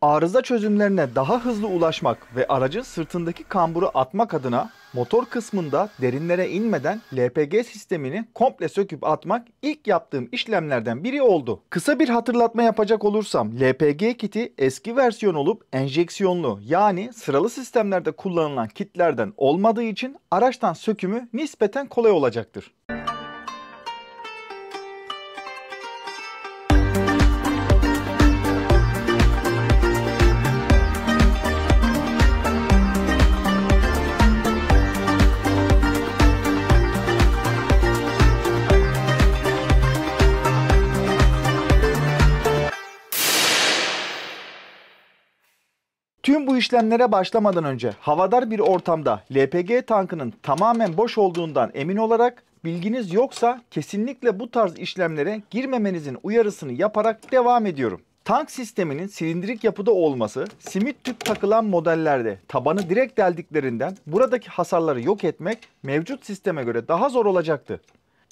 Arıza çözümlerine daha hızlı ulaşmak ve aracın sırtındaki kamburu atmak adına motor kısmında derinlere inmeden LPG sistemini komple söküp atmak ilk yaptığım işlemlerden biri oldu. Kısa bir hatırlatma yapacak olursam LPG kiti eski versiyon olup enjeksiyonlu yani sıralı sistemlerde kullanılan kitlerden olmadığı için araçtan sökümü nispeten kolay olacaktır. Tüm bu işlemlere başlamadan önce havadar bir ortamda LPG tankının tamamen boş olduğundan emin olarak bilginiz yoksa kesinlikle bu tarz işlemlere girmemenizin uyarısını yaparak devam ediyorum. Tank sisteminin silindirik yapıda olması simit tüp takılan modellerde tabanı direkt deldiklerinden buradaki hasarları yok etmek mevcut sisteme göre daha zor olacaktı.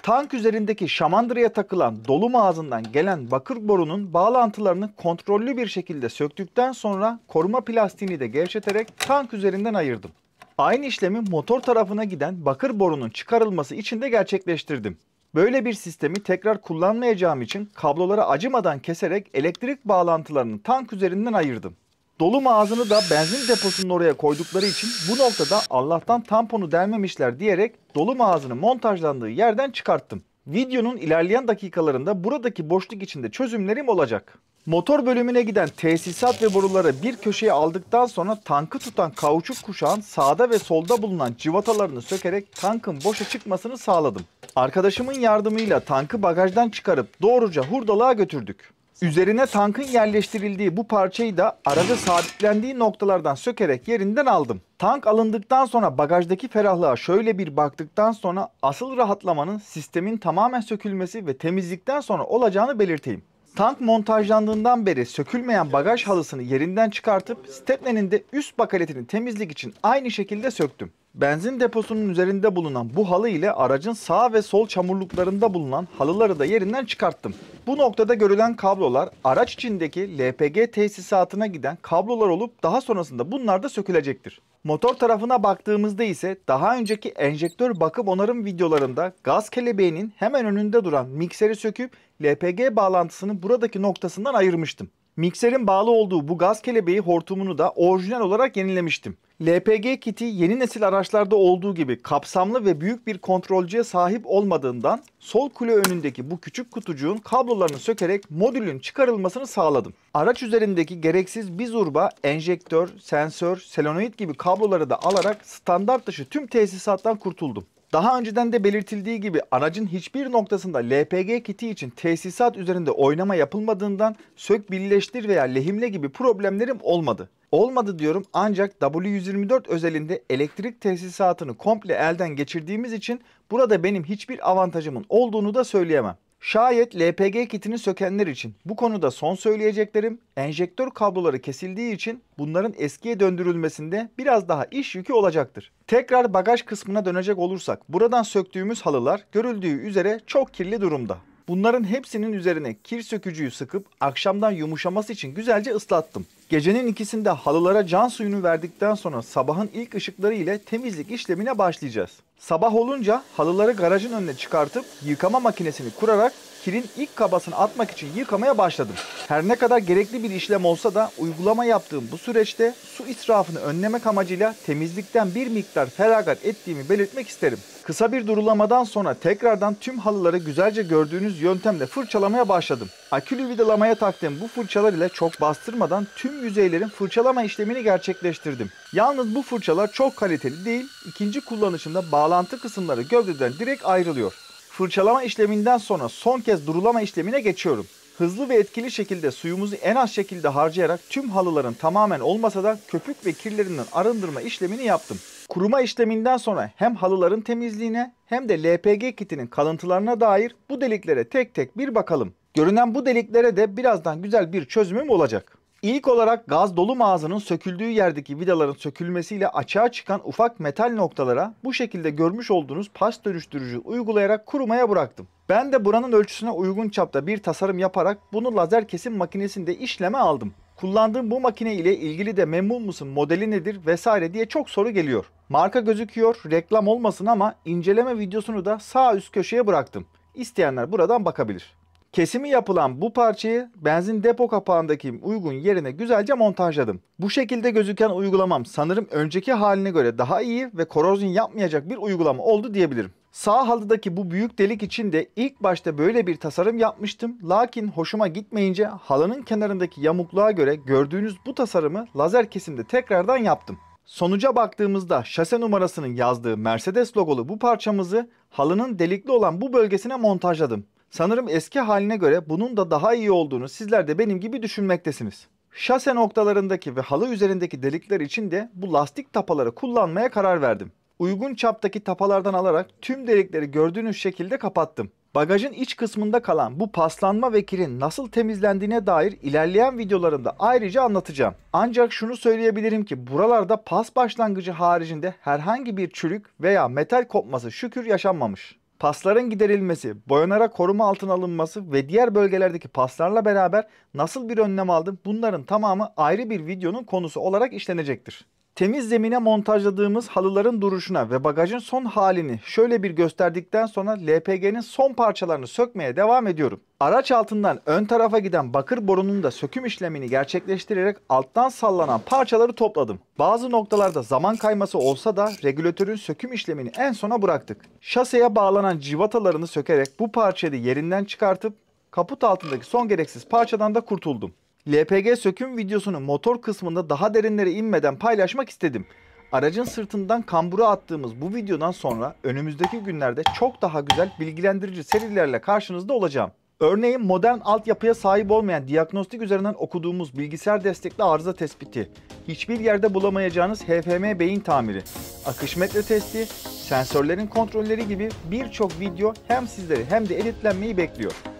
Tank üzerindeki şamandıraya takılan dolum ağzından gelen bakır borunun bağlantılarını kontrollü bir şekilde söktükten sonra koruma plastiğini de gevşeterek tank üzerinden ayırdım. Aynı işlemi motor tarafına giden bakır borunun çıkarılması için de gerçekleştirdim. Böyle bir sistemi tekrar kullanmayacağım için kabloları acımadan keserek elektrik bağlantılarını tank üzerinden ayırdım. Dolum ağzını da benzin deposunun oraya koydukları için bu noktada Allah'tan tamponu delmemişler diyerek dolum ağzını montajlandığı yerden çıkarttım. Videonun ilerleyen dakikalarında buradaki boşluk içinde çözümlerim olacak. Motor bölümüne giden tesisat ve boruları bir köşeye aldıktan sonra tankı tutan kauçuk kuşağın sağda ve solda bulunan cıvatalarını sökerek tankın boşa çıkmasını sağladım. Arkadaşımın yardımıyla tankı bagajdan çıkarıp doğruca hurdalığa götürdük. Üzerine tankın yerleştirildiği bu parçayı da arada sabitlendiği noktalardan sökerek yerinden aldım. Tank alındıktan sonra bagajdaki ferahlığa şöyle bir baktıktan sonra asıl rahatlamanın sistemin tamamen sökülmesi ve temizlikten sonra olacağını belirteyim. Tank montajlandığından beri sökülmeyen bagaj halısını yerinden çıkartıp stepnenin de üst bakaletini temizlik için aynı şekilde söktüm. Benzin deposunun üzerinde bulunan bu halı ile aracın sağ ve sol çamurluklarında bulunan halıları da yerinden çıkarttım. Bu noktada görülen kablolar araç içindeki LPG tesisatına giden kablolar olup daha sonrasında bunlar da sökülecektir. Motor tarafına baktığımızda ise daha önceki enjektör bakım onarım videolarında gaz kelebeğinin hemen önünde duran mikseri söküp LPG bağlantısını buradaki noktasından ayırmıştım. Mikserin bağlı olduğu bu gaz kelebeği hortumunu da orijinal olarak yenilemiştim. LPG kiti yeni nesil araçlarda olduğu gibi kapsamlı ve büyük bir kontrolcüye sahip olmadığından sol kule önündeki bu küçük kutucuğun kablolarını sökerek modülün çıkarılmasını sağladım. Araç üzerindeki gereksiz bizurba, enjektör, sensör, selenoid gibi kabloları da alarak standart dışı tüm tesisattan kurtuldum. Daha önceden de belirtildiği gibi aracın hiçbir noktasında LPG kiti için tesisat üzerinde oynama yapılmadığından sök birleştir veya lehimle gibi problemlerim olmadı. Olmadı diyorum ancak W124 özelinde elektrik tesisatını komple elden geçirdiğimiz için burada benim hiçbir avantajımın olduğunu da söyleyemem. Şayet LPG kitini sökenler için bu konuda son söyleyeceklerim, enjektör kabloları kesildiği için bunların eskiye döndürülmesinde biraz daha iş yükü olacaktır. Tekrar bagaj kısmına dönecek olursak buradan söktüğümüz halılar görüldüğü üzere çok kirli durumda. Bunların hepsinin üzerine kir sökücüyü sıkıp akşamdan yumuşaması için güzelce ıslattım. Gecenin ikisinde halılara can suyunu verdikten sonra sabahın ilk ışıkları ile temizlik işlemine başlayacağız. Sabah olunca halıları garajın önüne çıkartıp yıkama makinesini kurarak kirin ilk kabasını atmak için yıkamaya başladım. Her ne kadar gerekli bir işlem olsa da uygulama yaptığım bu süreçte su israfını önlemek amacıyla temizlikten bir miktar feragat ettiğimi belirtmek isterim. Kısa bir durulamadan sonra tekrardan tüm halıları güzelce gördüğünüz yöntemle fırçalamaya başladım. Akülü vidalamaya taktığım bu fırçalar ile çok bastırmadan tüm yüzeylerin fırçalama işlemini gerçekleştirdim. Yalnız bu fırçalar çok kaliteli değil, ikinci kullanışında bağlantı kısımları gövdeden direkt ayrılıyor. Fırçalama işleminden sonra son kez durulama işlemine geçiyorum. Hızlı ve etkili şekilde suyumuzu en az şekilde harcayarak tüm halıların tamamen olmasa da köpük ve kirlerinden arındırma işlemini yaptım. Kuruma işleminden sonra hem halıların temizliğine hem de LPG kitinin kalıntılarına dair bu deliklere tek tek bir bakalım. Görünen bu deliklere de birazdan güzel bir çözümüm olacak. İlk olarak gaz dolum ağzının söküldüğü yerdeki vidaların sökülmesiyle açığa çıkan ufak metal noktalara bu şekilde görmüş olduğunuz pas dönüştürücü uygulayarak kurumaya bıraktım. Ben de buranın ölçüsüne uygun çapta bir tasarım yaparak bunu lazer kesim makinesinde işleme aldım. Kullandığım bu makine ile ilgili de memnun musun, modeli nedir vesaire diye çok soru geliyor. Marka gözüküyor, reklam olmasın ama inceleme videosunu da sağ üst köşeye bıraktım. İsteyenler buradan bakabilir. Kesimi yapılan bu parçayı benzin depo kapağındaki uygun yerine güzelce montajladım. Bu şekilde gözüken uygulamam sanırım önceki haline göre daha iyi ve korozyon yapmayacak bir uygulama oldu diyebilirim. Sağ halıdaki bu büyük delik için de ilk başta böyle bir tasarım yapmıştım. Lakin hoşuma gitmeyince halının kenarındaki yamukluğa göre gördüğünüz bu tasarımı lazer kesimde tekrardan yaptım. Sonuca baktığımızda şase numarasının yazdığı Mercedes logolu bu parçamızı halının delikli olan bu bölgesine montajladım. Sanırım eski haline göre bunun da daha iyi olduğunu sizler de benim gibi düşünmektesiniz. Şase noktalarındaki ve halı üzerindeki delikler için de bu lastik tapaları kullanmaya karar verdim. Uygun çaptaki tapalardan alarak tüm delikleri gördüğünüz şekilde kapattım. Bagajın iç kısmında kalan bu paslanma ve kirin nasıl temizlendiğine dair ilerleyen videolarımda ayrıca anlatacağım. Ancak şunu söyleyebilirim ki buralarda pas başlangıcı haricinde herhangi bir çürük veya metal kopması şükür yaşanmamış. Pasların giderilmesi, boyanarak koruma altına alınması ve diğer bölgelerdeki paslarla beraber nasıl bir önlem aldım, bunların tamamı ayrı bir videonun konusu olarak işlenecektir. Temiz zemine montajladığımız halıların duruşuna ve bagajın son halini şöyle bir gösterdikten sonra LPG'nin son parçalarını sökmeye devam ediyorum. Araç altından ön tarafa giden bakır borunun da söküm işlemini gerçekleştirerek alttan sallanan parçaları topladım. Bazı noktalarda zaman kayması olsa da regülatörün söküm işlemini en sona bıraktık. Şaseye bağlanan civatalarını sökerek bu parçayı yerinden çıkartıp kaput altındaki son gereksiz parçadan da kurtuldum. LPG söküm videosunu motor kısmında daha derinlere inmeden paylaşmak istedim. Aracın sırtından kambura attığımız bu videodan sonra önümüzdeki günlerde çok daha güzel bilgilendirici serilerle karşınızda olacağım. Örneğin modern altyapıya sahip olmayan diagnostik üzerinden okuduğumuz bilgisayar destekli arıza tespiti, hiçbir yerde bulamayacağınız HFM beyin tamiri, akış metre testi, sensörlerin kontrolleri gibi birçok video hem sizleri hem de editlenmeyi bekliyor.